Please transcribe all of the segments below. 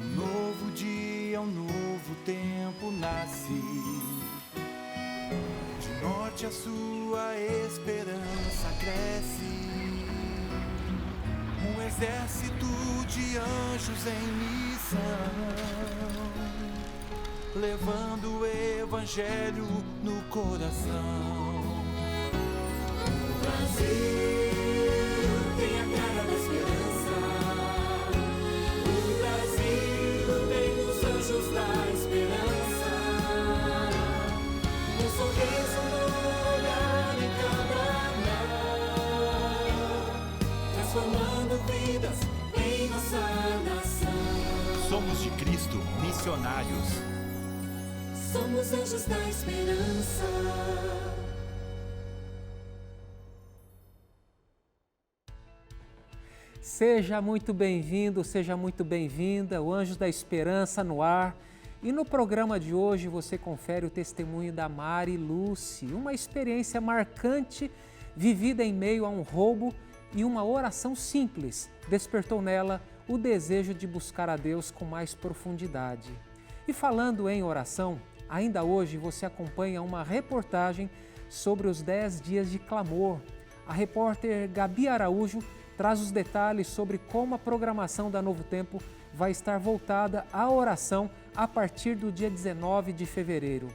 Um novo dia, um novo tempo nasce. De norte a sul a esperança cresce. Um exército de anjos em missão, levando o evangelho no coração. O Brasil tem a cara da esperança. O Brasil tem os anjos da esperança. Um sorriso no olhar em cada mão, transformando vidas em nossa nação. Somos de Cristo, missionários. Somos anjos da esperança. Seja muito bem-vindo, seja muito bem-vinda, o Anjos da Esperança no ar. E no programa de hoje você confere o testemunho da Mari Lucy, uma experiência marcante vivida em meio a um roubo e uma oração simples despertou nela o desejo de buscar a Deus com mais profundidade. E falando em oração, ainda hoje você acompanha uma reportagem sobre os 10 dias de clamor. A repórter Gabi Araújo traz os detalhes sobre como a programação da Novo Tempo vai estar voltada à oração a partir do dia 19 de fevereiro.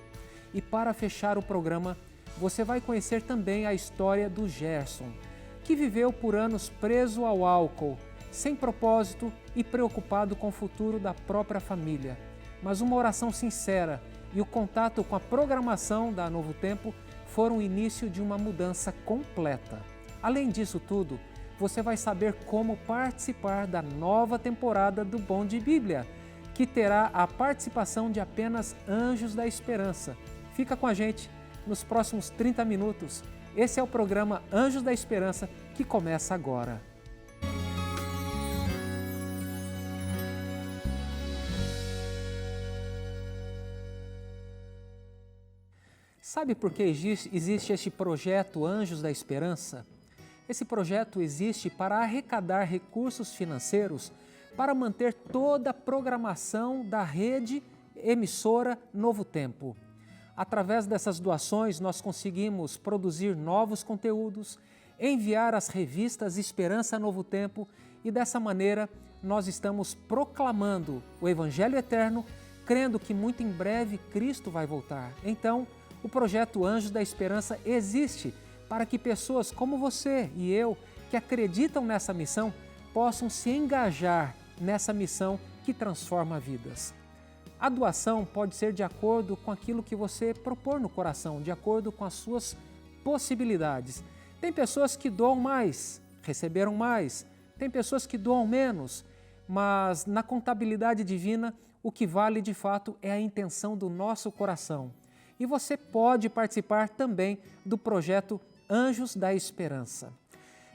E para fechar o programa, você vai conhecer também a história do Gerson, que viveu por anos preso ao álcool, sem propósito e preocupado com o futuro da própria família. Mas uma oração sincera e o contato com a programação da Novo Tempo foram o início de uma mudança completa. Além disso tudo, você vai saber como participar da nova temporada do Bom de Bíblia, que terá a participação de apenas Anjos da Esperança. Fica com a gente nos próximos 30 minutos. Esse é o programa Anjos da Esperança, que começa agora. Sabe por que existe este projeto Anjos da Esperança? Esse projeto existe para arrecadar recursos financeiros para manter toda a programação da rede emissora Novo Tempo. Através dessas doações, nós conseguimos produzir novos conteúdos, enviar as revistas Esperança Novo Tempo e dessa maneira nós estamos proclamando o Evangelho Eterno, crendo que muito em breve Cristo vai voltar. Então, o projeto Anjos da Esperança existe para que pessoas como você e eu, que acreditam nessa missão, possam se engajar nessa missão que transforma vidas. A doação pode ser de acordo com aquilo que você propor no coração, de acordo com as suas possibilidades. Tem pessoas que doam mais, receberam mais, tem pessoas que doam menos, mas na contabilidade divina, o que vale de fato é a intenção do nosso coração. E você pode participar também do projeto Anjos da Esperança.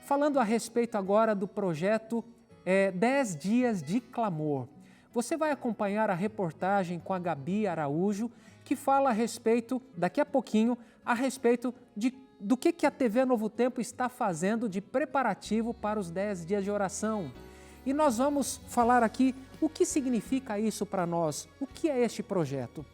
Falando a respeito agora do projeto 10 dias de clamor. Você vai acompanhar a reportagem com a Gabi Araújo, que fala a respeito, daqui a pouquinho, a respeito do que a TV Novo Tempo está fazendo de preparativo para os 10 dias de oração. E nós vamos falar aqui o que significa isso para nós, o que é este projeto.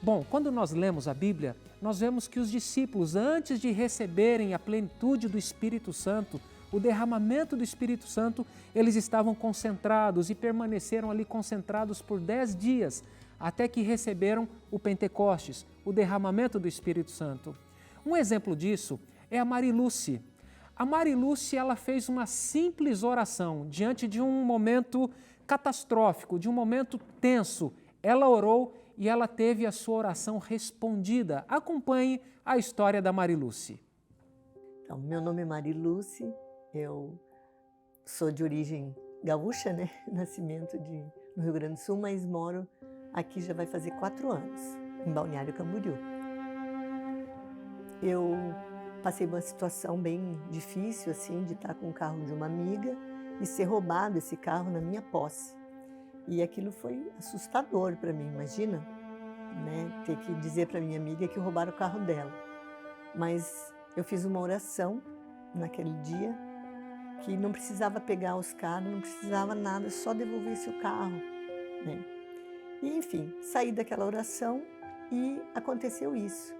Bom, quando nós lemos a Bíblia, nós vemos que os discípulos, antes de receberem a plenitude do Espírito Santo, o derramamento do Espírito Santo, eles estavam concentrados e permaneceram ali concentrados por 10 dias, até que receberam o Pentecostes, o derramamento do Espírito Santo. Um exemplo disso é a Mari Lucy. A Mari Lucy, ela fez uma simples oração diante de um momento catastrófico, de um momento tenso. Ela orou e ela teve a sua oração respondida. Acompanhe a história da Mari Lucy. Então, meu nome é Mari Lucy, eu sou de origem gaúcha, né? Nascimento no Rio Grande do Sul, mas moro aqui já vai fazer 4 anos, em Balneário Camboriú. Eu passei uma situação bem difícil, assim, de estar com o carro de uma amiga e ser roubado esse carro na minha posse. E aquilo foi assustador para mim, imagina, né? Ter que dizer para minha amiga que roubaram o carro dela. Mas eu fiz uma oração naquele dia que não precisava pegar os carros, não precisava nada, só devolvesse o carro. né? E, enfim, saí daquela oração e aconteceu isso.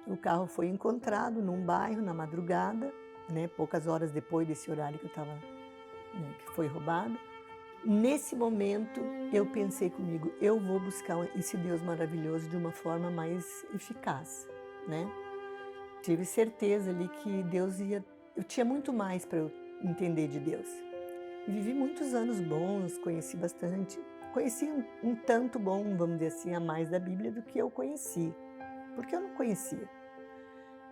O carro foi encontrado num bairro na madrugada, né, poucas horas depois desse horário que eu estava, né, que foi roubado. Nesse momento, eu pensei comigo, eu vou buscar esse Deus maravilhoso de uma forma mais eficaz, né? Tive certeza ali que Deus ia... Eu tinha muito mais para eu entender de Deus. E vivi muitos anos bons, conheci bastante. Conheci um tanto bom, vamos dizer assim, a mais da Bíblia do que eu conheci, porque eu não conhecia,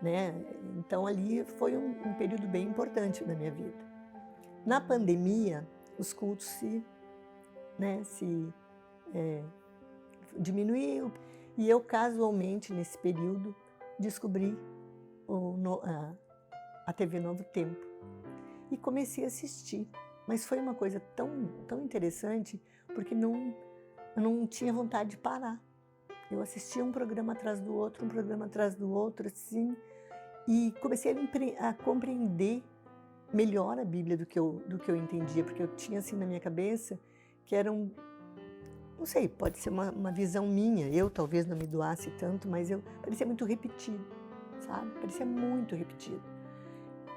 né? Então ali foi um período bem importante na minha vida. Na pandemia, os cultos diminuíram e eu casualmente nesse período descobri a TV Novo Tempo e comecei a assistir. Mas foi uma coisa tão interessante porque eu não tinha vontade de parar. Eu assistia um programa atrás do outro, assim, e comecei a compreender melhor a Bíblia do que eu entendia, porque eu tinha assim na minha cabeça que era não sei, pode ser uma visão minha, eu talvez não me doasse tanto, mas parecia muito repetido, sabe? Parecia muito repetido.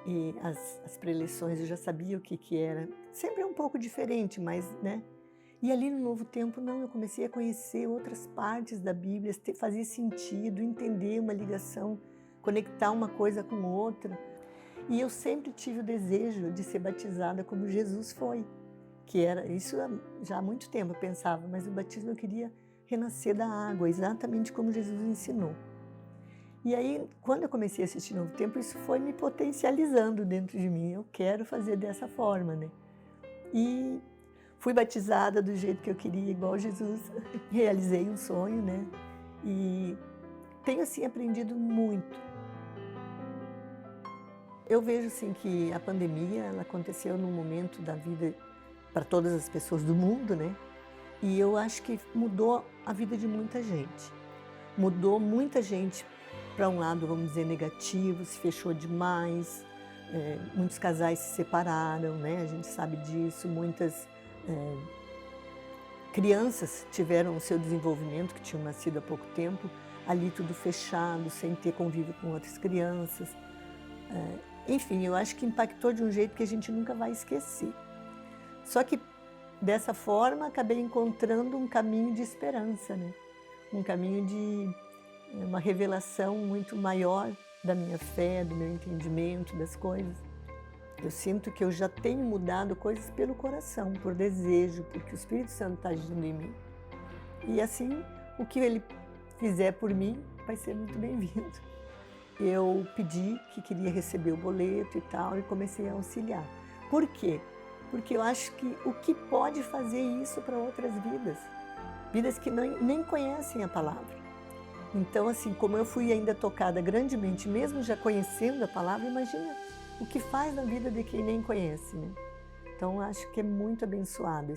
E as preleções eu já sabia o que era, sempre é um pouco diferente, mas, né? E ali no Novo Tempo, não, eu comecei a conhecer outras partes da Bíblia, fazia sentido, entender uma ligação, conectar uma coisa com outra. E eu sempre tive o desejo de ser batizada como Jesus foi, que era isso já há muito tempo eu pensava, mas o batismo eu queria renascer da água, exatamente como Jesus ensinou. E aí, quando eu comecei a assistir Novo Tempo, isso foi me potencializando dentro de mim. Eu quero fazer dessa forma, né? E fui batizada do jeito que eu queria, igual Jesus. Realizei um sonho, né? E tenho, assim, aprendido muito. Eu vejo, assim, que a pandemia, ela aconteceu num momento da vida para todas as pessoas do mundo, né? E eu acho que mudou a vida de muita gente. Mudou muita gente para um lado, vamos dizer, negativo, se fechou demais, muitos casais se separaram, né? A gente sabe disso, muitas crianças tiveram o seu desenvolvimento, que tinham nascido há pouco tempo, ali tudo fechado, sem ter convívio com outras crianças. Enfim, eu acho que impactou de um jeito que a gente nunca vai esquecer. Só que, dessa forma, acabei encontrando um caminho de esperança, né? Um caminho de uma revelação muito maior da minha fé, do meu entendimento das coisas. Eu sinto que eu já tenho mudado coisas pelo coração, por desejo, porque o Espírito Santo está agindo em mim. E assim, o que Ele fizer por mim vai ser muito bem-vindo. Eu pedi que queria receber o boleto e tal, e comecei a auxiliar. Por quê? Porque eu acho que o que pode fazer isso para outras vidas? Vidas que nem conhecem a palavra. Então, assim, como eu fui ainda tocada grandemente, mesmo já conhecendo a palavra, imagina o que faz na vida de quem nem conhece, né? Então, acho que é muito abençoado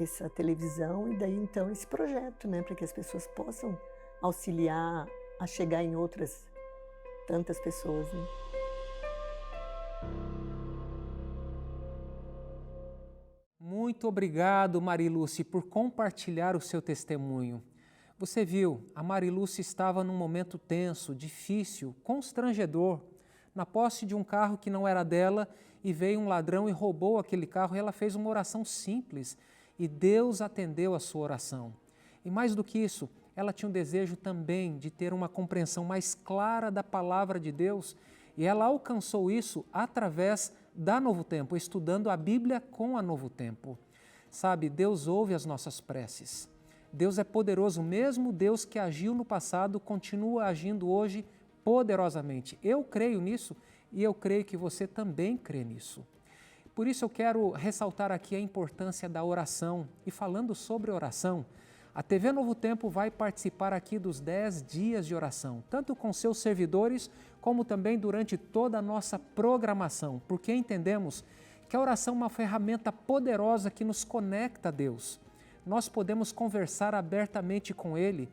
essa televisão e daí, então, esse projeto, né? Para que as pessoas possam auxiliar a chegar em outras tantas pessoas, né? Muito obrigado, Marilúcia, por compartilhar o seu testemunho. Você viu, a Marilúcia estava num momento tenso, difícil, constrangedor, na posse de um carro que não era dela e veio um ladrão e roubou aquele carro e ela fez uma oração simples e Deus atendeu a sua oração. E mais do que isso, ela tinha um desejo também de ter uma compreensão mais clara da palavra de Deus e ela alcançou isso através da Novo Tempo, estudando a Bíblia com a Novo Tempo. Sabe, Deus ouve as nossas preces. Deus é poderoso, mesmo Deus que agiu no passado, continua agindo hoje poderosamente. Eu creio nisso e eu creio que você também crê nisso. Por isso eu quero ressaltar aqui a importância da oração. E falando sobre oração, a TV Novo Tempo vai participar aqui dos 10 dias de oração, tanto com seus servidores, como também durante toda a nossa programação, porque entendemos que a oração é uma ferramenta poderosa que nos conecta a Deus. Nós podemos conversar abertamente com Ele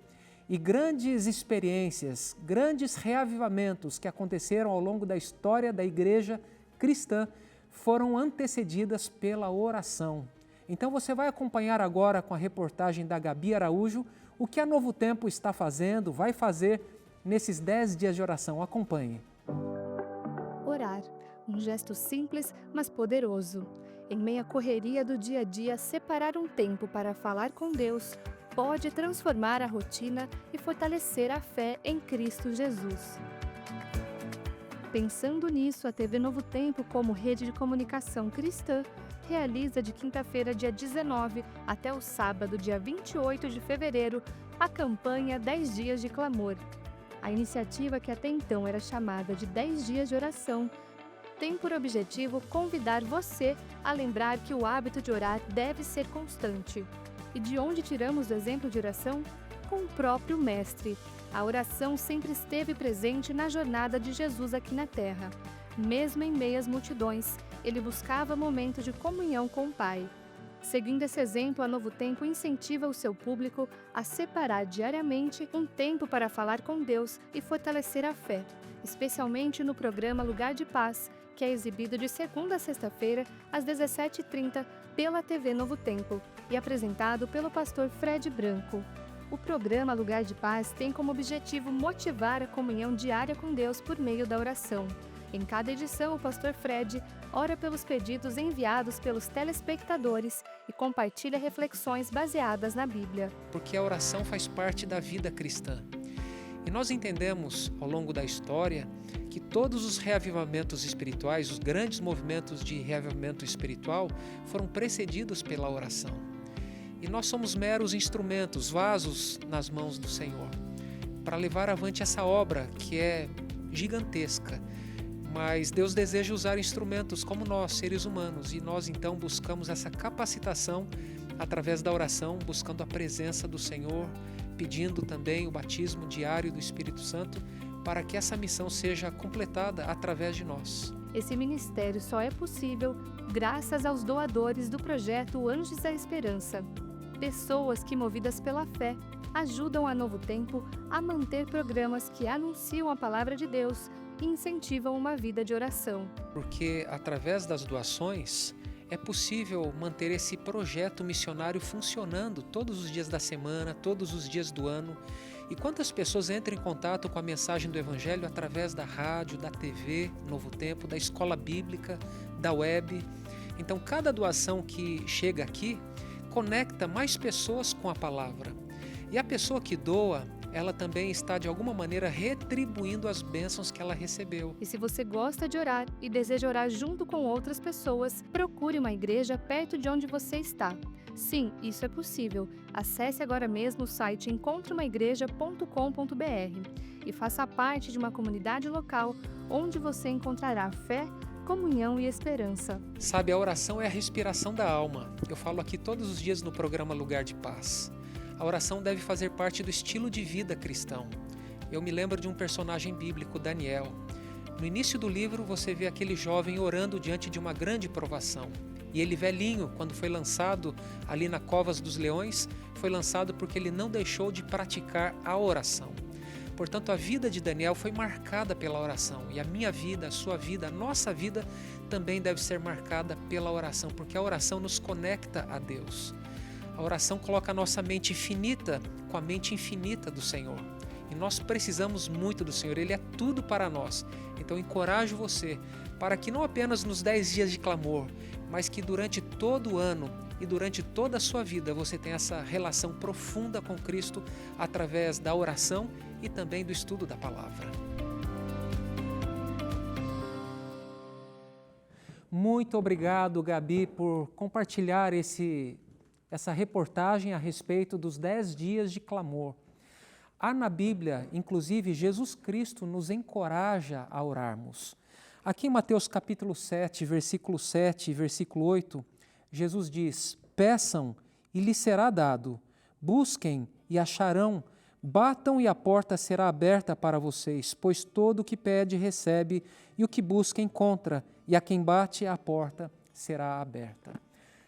e grandes experiências, grandes reavivamentos que aconteceram ao longo da história da igreja cristã foram antecedidas pela oração. Então você vai acompanhar agora com a reportagem da Gabi Araújo o que a Novo Tempo está fazendo, vai fazer nesses 10 dias de oração. Acompanhe. Orar, um gesto simples, mas poderoso. Em meia correria do dia a dia, separar um tempo para falar com Deus pode transformar a rotina e fortalecer a fé em Cristo Jesus. Pensando nisso, a TV Novo Tempo, como rede de comunicação cristã, realiza de quinta-feira, dia 19, até o sábado, dia 28 de fevereiro, a campanha 10 Dias de Clamor. A iniciativa, que até então era chamada de 10 Dias de Oração, tem por objetivo convidar você a lembrar que o hábito de orar deve ser constante. E de onde tiramos o exemplo de oração? Com o próprio Mestre. A oração sempre esteve presente na jornada de Jesus aqui na Terra. Mesmo em meio às multidões, ele buscava momentos de comunhão com o Pai. Seguindo esse exemplo, a Novo Tempo incentiva o seu público a separar diariamente um tempo para falar com Deus e fortalecer a fé, especialmente no programa Lugar de Paz, que é exibido de segunda a sexta-feira, às 17h30, pela TV Novo Tempo e apresentado pelo pastor Fred Branco. O programa Lugar de Paz tem como objetivo motivar a comunhão diária com Deus por meio da oração. Em cada edição, o pastor Fred ora pelos pedidos enviados pelos telespectadores e compartilha reflexões baseadas na Bíblia. Porque a oração faz parte da vida cristã. E nós entendemos, ao longo da história, que todos os reavivamentos espirituais, os grandes movimentos de reavivamento espiritual, foram precedidos pela oração. E nós somos meros instrumentos, vasos nas mãos do Senhor, para levar avante essa obra que é gigantesca. Mas Deus deseja usar instrumentos como nós, seres humanos, e nós então buscamos essa capacitação através da oração, buscando a presença do Senhor, pedindo também o batismo diário do Espírito Santo, para que essa missão seja completada através de nós. Esse ministério só é possível graças aos doadores do projeto Anjos da Esperança. Pessoas que, movidas pela fé, ajudam a Novo Tempo a manter programas que anunciam a palavra de Deus e incentivam uma vida de oração. Porque através das doações é possível manter esse projeto missionário funcionando todos os dias da semana, todos os dias do ano. E quantas pessoas entram em contato com a mensagem do Evangelho através da rádio, da TV, Novo Tempo, da escola bíblica, da web. Então cada doação que chega aqui conecta mais pessoas com a palavra. E a pessoa que doa, ela também está de alguma maneira retribuindo as bênçãos que ela recebeu. E se você gosta de orar e deseja orar junto com outras pessoas, procure uma igreja perto de onde você está. Sim, isso é possível. Acesse agora mesmo o site encontreumaigreja.com.br e faça parte de uma comunidade local onde você encontrará fé, comunhão e esperança. Sabe, a oração é a respiração da alma. Eu falo aqui todos os dias no programa Lugar de Paz. A oração deve fazer parte do estilo de vida cristão. Eu me lembro de um personagem bíblico, Daniel. No início do livro, você vê aquele jovem orando diante de uma grande provação. E ele velhinho, quando foi lançado ali na Covas dos Leões, foi lançado porque ele não deixou de praticar a oração. Portanto, a vida de Daniel foi marcada pela oração. E a minha vida, a sua vida, a nossa vida também deve ser marcada pela oração, porque a oração nos conecta a Deus. A oração coloca a nossa mente finita com a mente infinita do Senhor. E nós precisamos muito do Senhor, Ele é tudo para nós. Então encorajo você para que não apenas nos 10 dias de clamor, mas que durante todo o ano e durante toda a sua vida você tenha essa relação profunda com Cristo através da oração e também do estudo da palavra. Muito obrigado, Gabi, por compartilhar essa reportagem a respeito dos 10 dias de clamor. Há na Bíblia, inclusive, Jesus Cristo nos encoraja a orarmos. Aqui em Mateus capítulo 7, versículo 7 e versículo 8, Jesus diz: peçam e lhes será dado, busquem e acharão, batam e a porta será aberta para vocês, pois todo o que pede recebe, e o que busca encontra, e a quem bate a porta será aberta.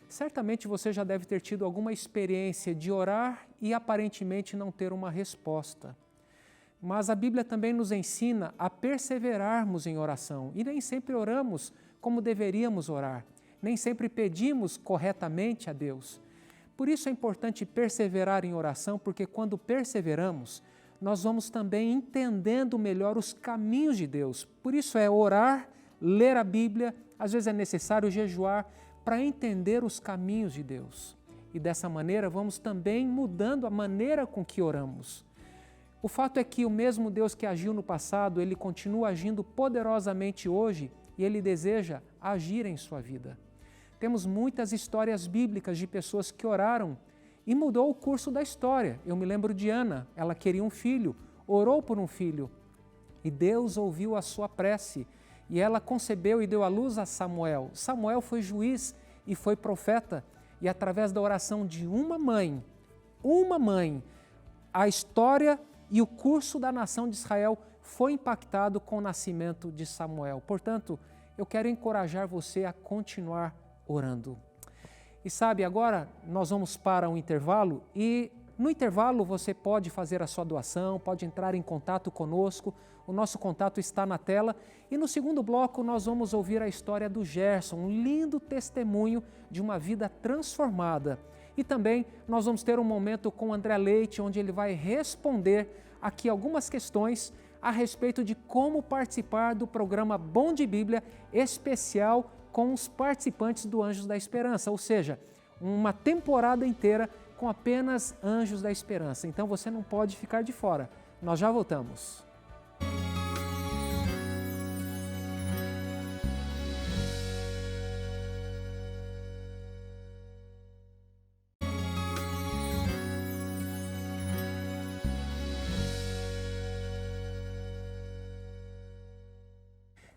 Certamente você já deve ter tido alguma experiência de orar e aparentemente não ter uma resposta. Mas a Bíblia também nos ensina a perseverarmos em oração e nem sempre oramos como deveríamos orar. nem sempre pedimos corretamente a Deus. Por isso é importante perseverar em oração, porque quando perseveramos, nós vamos também entendendo melhor os caminhos de Deus. Por isso é orar, ler a Bíblia, às vezes é necessário jejuar para entender os caminhos de Deus. E dessa maneira vamos também mudando a maneira com que oramos. O fato é que o mesmo Deus que agiu no passado, Ele continua agindo poderosamente hoje e Ele deseja agir em sua vida. Temos muitas histórias bíblicas de pessoas que oraram e mudou o curso da história. Eu me lembro de Ana, ela queria um filho, orou por um filho e Deus ouviu a sua prece e ela concebeu e deu à luz a Samuel. Samuel foi juiz e foi profeta e através da oração de uma mãe, a história e o curso da nação de Israel foi impactado com o nascimento de Samuel. Portanto, eu quero encorajar você a continuar orando. E sabe, agora nós vamos para um intervalo e no intervalo você pode fazer a sua doação, pode entrar em contato conosco, o nosso contato está na tela e no segundo bloco nós vamos ouvir a história do Gerson, um lindo testemunho de uma vida transformada. E também nós vamos ter um momento com o André Leite, onde ele vai responder aqui algumas questões a respeito de como participar do programa Bom de Bíblia especial com os participantes do Anjos da Esperança, ou seja, uma temporada inteira com apenas Anjos da Esperança. Então você não pode ficar de fora. Nós já voltamos.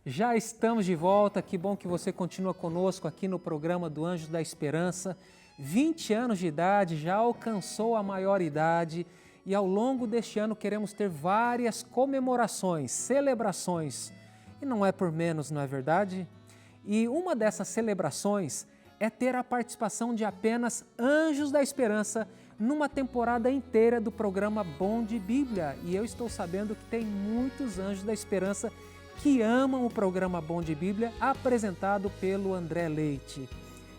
Já estamos de volta, que bom que você continua conosco aqui no programa do Anjos da Esperança. 20 anos de idade, já alcançou a maioridade e ao longo deste ano queremos ter várias comemorações, celebrações. E não é por menos, não é verdade? E uma dessas celebrações é ter a participação de apenas Anjos da Esperança numa temporada inteira do programa Bom de Bíblia. E eu estou sabendo que tem muitos Anjos da Esperança que amam o programa Bom de Bíblia apresentado pelo André Leite.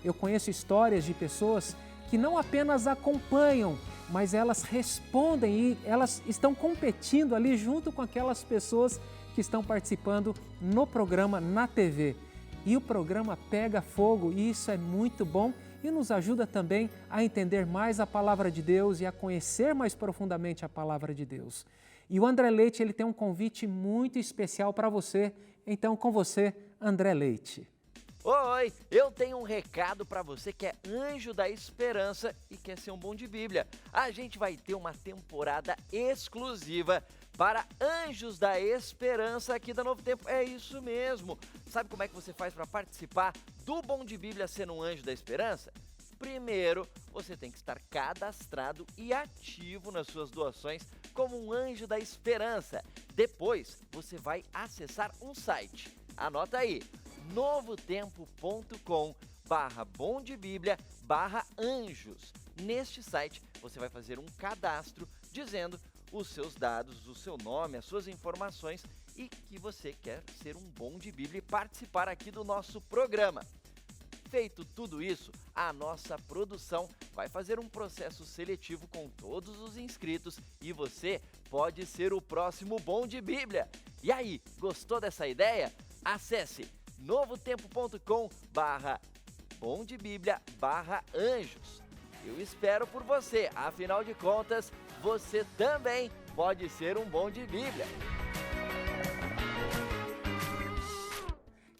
Eu conheço histórias de pessoas que não apenas acompanham, mas elas respondem e elas estão competindo ali junto com aquelas pessoas que estão participando no programa na TV. E o programa pega fogo e isso é muito bom e nos ajuda também a entender mais a palavra de Deus e a conhecer mais profundamente a palavra de Deus. E o André Leite ele tem um convite muito especial para você. Então, com você, André Leite. Oi, eu tenho um recado para você que é Anjo da Esperança e quer ser um bom de Bíblia. A gente vai ter uma temporada exclusiva para Anjos da Esperança aqui da Novo Tempo. É isso mesmo. Sabe como é que você faz para participar do Bom de Bíblia sendo um Anjo da Esperança? Primeiro, você tem que estar cadastrado e ativo nas suas doações como um Anjo da Esperança. Depois, você vai acessar um site. Anota aí, novotempo.com/bomdebiblia/anjos. Neste site, você vai fazer um cadastro dizendo os seus dados, o seu nome, as suas informações e que você quer ser um bom de Bíblia e participar aqui do nosso programa. Feito tudo isso, a nossa produção vai fazer um processo seletivo com todos os inscritos e você pode ser o próximo Bom de Bíblia. E aí, gostou dessa ideia? Acesse novotempo.com/bomdebiblia/anjos. Eu espero por você, afinal de contas, você também pode ser um Bom de Bíblia.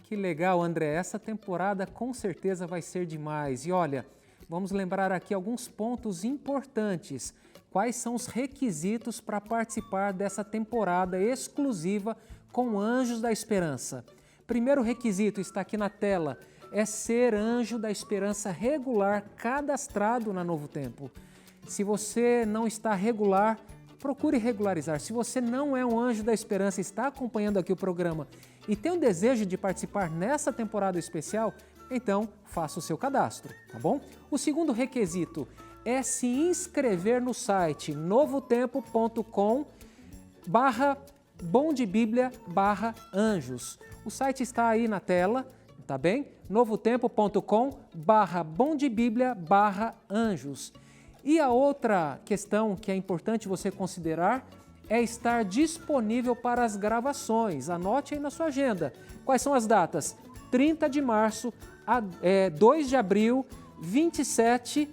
Que legal, André. Essa temporada com certeza vai ser demais. E olha, vamos lembrar aqui alguns pontos importantes. Quais são os requisitos para participar dessa temporada exclusiva com Anjos da Esperança? Primeiro requisito está aqui na tela, é ser Anjo da Esperança regular cadastrado na Novo Tempo. Se você não está regular, procure regularizar. Se você não é um Anjo da Esperança e está acompanhando aqui o programa e tem o desejo de participar nessa temporada especial, então faça o seu cadastro, tá bom? O segundo requisito é se inscrever no site novotempo.com/bomdebiblia/anjos. O site está aí na tela, tá bem? novotempo.com/bondebiblia/anjos. E a outra questão que é importante você considerar é estar disponível para as gravações. Anote aí na sua agenda. Quais são as datas? 30 de março, 2 de abril, 27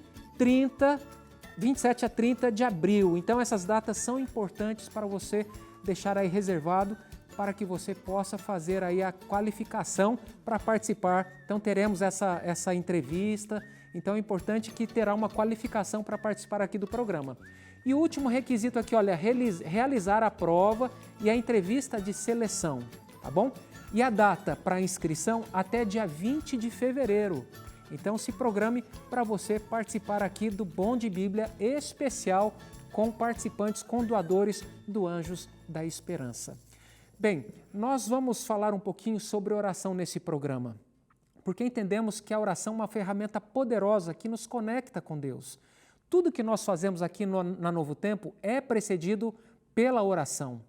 a 30 de abril. Então essas datas são importantes para você deixar aí reservado para que você possa fazer aí a qualificação para participar. Então teremos essa entrevista. Então é importante que terá uma qualificação para participar aqui do programa. E o último requisito aqui, olha, realizar a prova e a entrevista de seleção, tá bom? E a data para inscrição até dia 20 de fevereiro. Então se programe para você participar aqui do Bom de Bíblia especial com participantes, com doadores do Anjos da Esperança. Bem, nós vamos falar um pouquinho sobre oração nesse programa, porque entendemos que a oração é uma ferramenta poderosa que nos conecta com Deus. Tudo que nós fazemos aqui na Novo Tempo é precedido pela oração.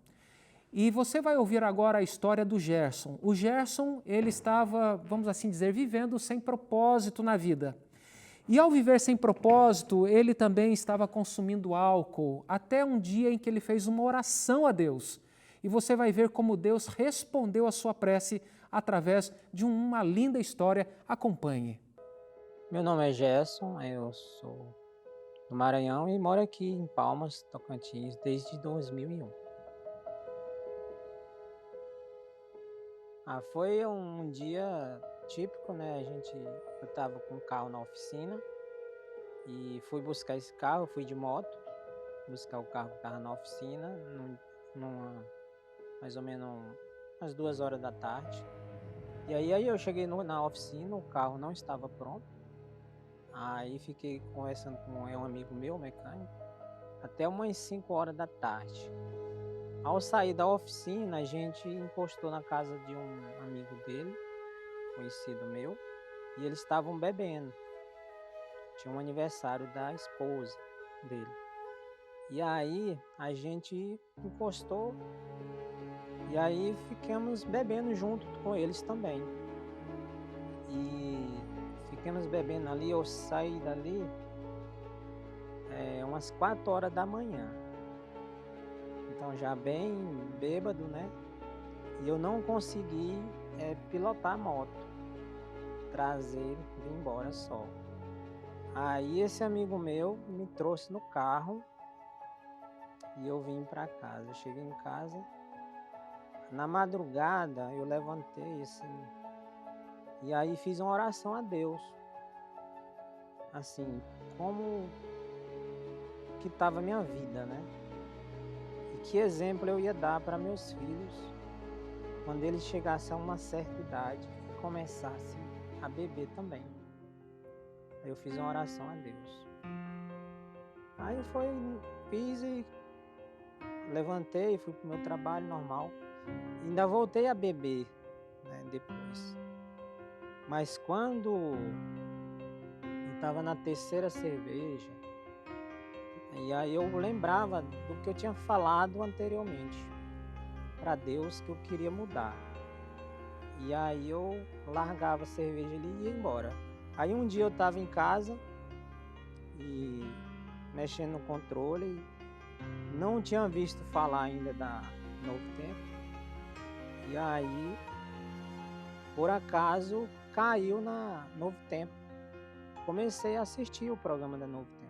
E você vai ouvir agora a história do Gerson. O Gerson, ele estava, vamos assim dizer, vivendo sem propósito na vida. E ao viver sem propósito, ele também estava consumindo álcool, até um dia em que ele fez uma oração a Deus. E você vai ver como Deus respondeu a sua prece através de uma linda história. Acompanhe. Meu nome é Gerson, eu sou do Maranhão e moro aqui em Palmas, Tocantins, desde 2001. Foi um dia típico, né? Eu estava com o carro na oficina e fui buscar esse carro, fui de moto, buscar o carro que estava na oficina, mais ou menos umas 2 horas da tarde. E aí eu cheguei na oficina, o carro não estava pronto. Aí fiquei conversando com um amigo meu, mecânico, até umas 5 horas da tarde. Ao sair da oficina, a gente encostou na casa de um amigo dele, conhecido meu, e eles estavam bebendo. Tinha um aniversário da esposa dele. E aí a gente encostou e aí ficamos bebendo junto com eles também. E ficamos bebendo ali, eu saí dali umas 4 horas da manhã. Então já bem bêbado, né? E eu não consegui pilotar a moto, trazer, vir embora só. Aí esse amigo meu me trouxe no carro e eu vim para casa. Eu cheguei em casa, na madrugada eu levantei assim, e aí fiz uma oração a Deus. Assim, como que estava a minha vida, né? E que exemplo eu ia dar para meus filhos quando eles chegassem a uma certa idade e começassem a beber também. Aí eu fiz uma oração a Deus. Aí fiz e levantei, fui pro meu trabalho normal. Ainda voltei a beber, né, depois. Mas quando eu estava na 3ª cerveja, e aí eu lembrava do que eu tinha falado anteriormente para Deus, que eu queria mudar. E aí eu largava a cerveja ali e ia embora. Aí um dia eu estava em casa e mexendo no controle, não tinha visto falar ainda da Novo Tempo. E aí, por acaso, caiu na Novo Tempo. Comecei a assistir o programa da Novo Tempo.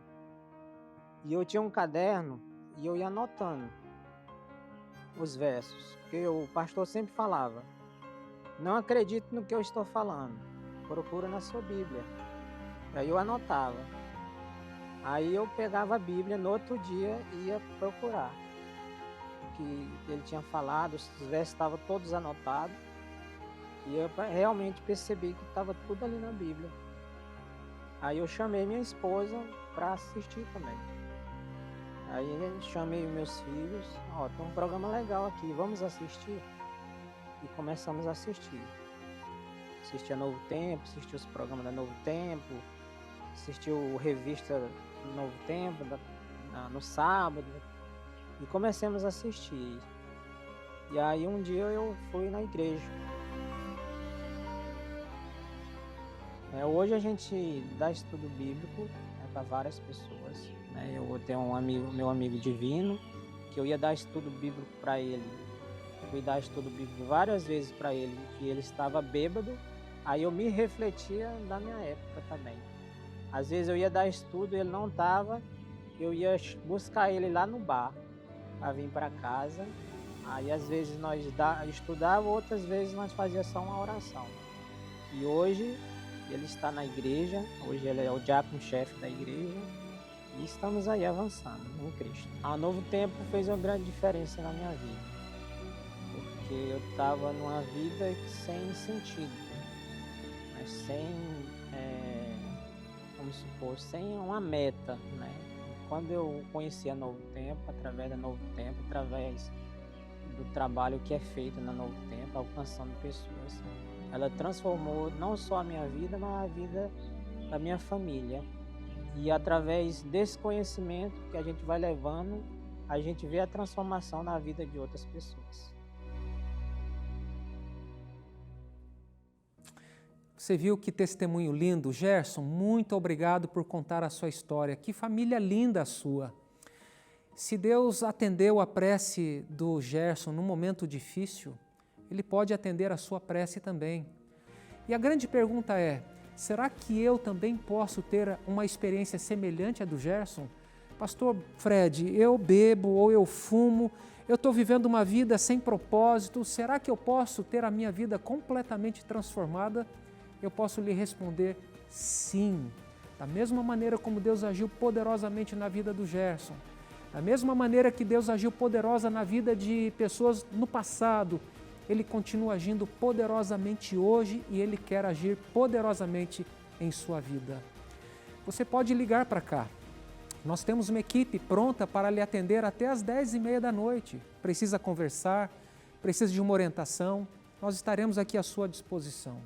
E eu tinha um caderno e eu ia anotando os versos. Porque o pastor sempre falava: não acredite no que eu estou falando, procura na sua Bíblia. Aí eu anotava. Aí eu pegava a Bíblia no outro dia e ia procurar o que ele tinha falado, os versos estavam todos anotados. E eu realmente percebi que estava tudo ali na Bíblia. Aí eu chamei minha esposa para assistir também. Aí eu chamei meus filhos: tem um programa legal aqui, vamos assistir? E começamos a assistir. Assisti a Novo Tempo, assisti os programas da Novo Tempo, assisti o Revista Novo Tempo no sábado, e começamos a assistir. E aí um dia eu fui na igreja. Hoje a gente dá estudo bíblico para várias pessoas. Né? Eu tenho meu amigo Divino, que eu ia dar estudo bíblico para ele. Fui dar estudo bíblico várias vezes para ele, que ele estava bêbado. Aí eu me refletia da minha época também. Às vezes eu ia dar estudo, ele não estava, eu ia buscar ele lá no bar para vir para casa. Aí às vezes nós estudávamos, outras vezes nós fazíamos só uma oração. E hoje ele está na igreja, hoje ele é o diácono-chefe da igreja e estamos aí avançando em Cristo. A Novo Tempo fez uma grande diferença na minha vida, porque eu estava numa vida sem sentido, mas sem uma meta, né? Quando eu conheci a Novo Tempo, através da Novo Tempo, através do trabalho que é feito na Novo Tempo, alcançando pessoas, ela transformou não só a minha vida, mas a vida da minha família. E através desse conhecimento que a gente vai levando, a gente vê a transformação na vida de outras pessoas. Você viu que testemunho lindo, Gerson? Muito obrigado por contar a sua história. Que família linda a sua. Se Deus atendeu a prece do Gerson num momento difícil, Ele pode atender a sua prece também. E a grande pergunta é, será que eu também posso ter uma experiência semelhante à do Gerson? Pastor Fred, eu bebo ou eu fumo, eu estou vivendo uma vida sem propósito, será que eu posso ter a minha vida completamente transformada? Eu posso lhe responder sim. Da mesma maneira como Deus agiu poderosamente na vida do Gerson, da mesma maneira que Deus agiu poderosa na vida de pessoas no passado, Ele continua agindo poderosamente hoje e Ele quer agir poderosamente em sua vida. Você pode ligar para cá. Nós temos uma equipe pronta para lhe atender até às 10h30 da noite. Precisa conversar, precisa de uma orientação, nós estaremos aqui à sua disposição.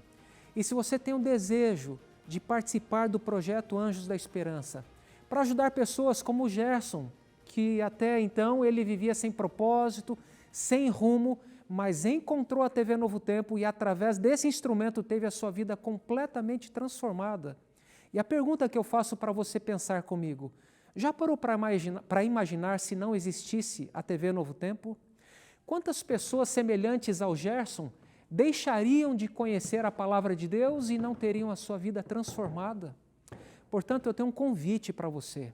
E se você tem um desejo de participar do projeto Anjos da Esperança, para ajudar pessoas como o Gerson, que até então ele vivia sem propósito, sem rumo, mas encontrou a TV Novo Tempo e através desse instrumento teve a sua vida completamente transformada. E a pergunta que eu faço para você pensar comigo, já parou para imaginar se não existisse a TV Novo Tempo? Quantas pessoas semelhantes ao Gerson deixariam de conhecer a palavra de Deus e não teriam a sua vida transformada? Portanto, eu tenho um convite para você.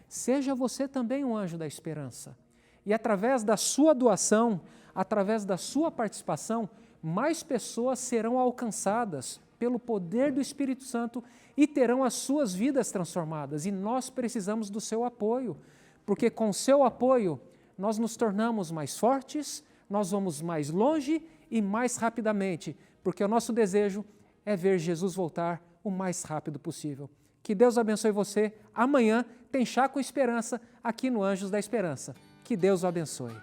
Seja você também um anjo da esperança. E através da sua doação, através da sua participação, mais pessoas serão alcançadas pelo poder do Espírito Santo e terão as suas vidas transformadas. E nós precisamos do seu apoio, porque com o seu apoio nós nos tornamos mais fortes, nós vamos mais longe e mais rapidamente, porque o nosso desejo é ver Jesus voltar o mais rápido possível. Que Deus abençoe você. Amanhã tem Chá com Esperança aqui no Anjos da Esperança. Que Deus o abençoe.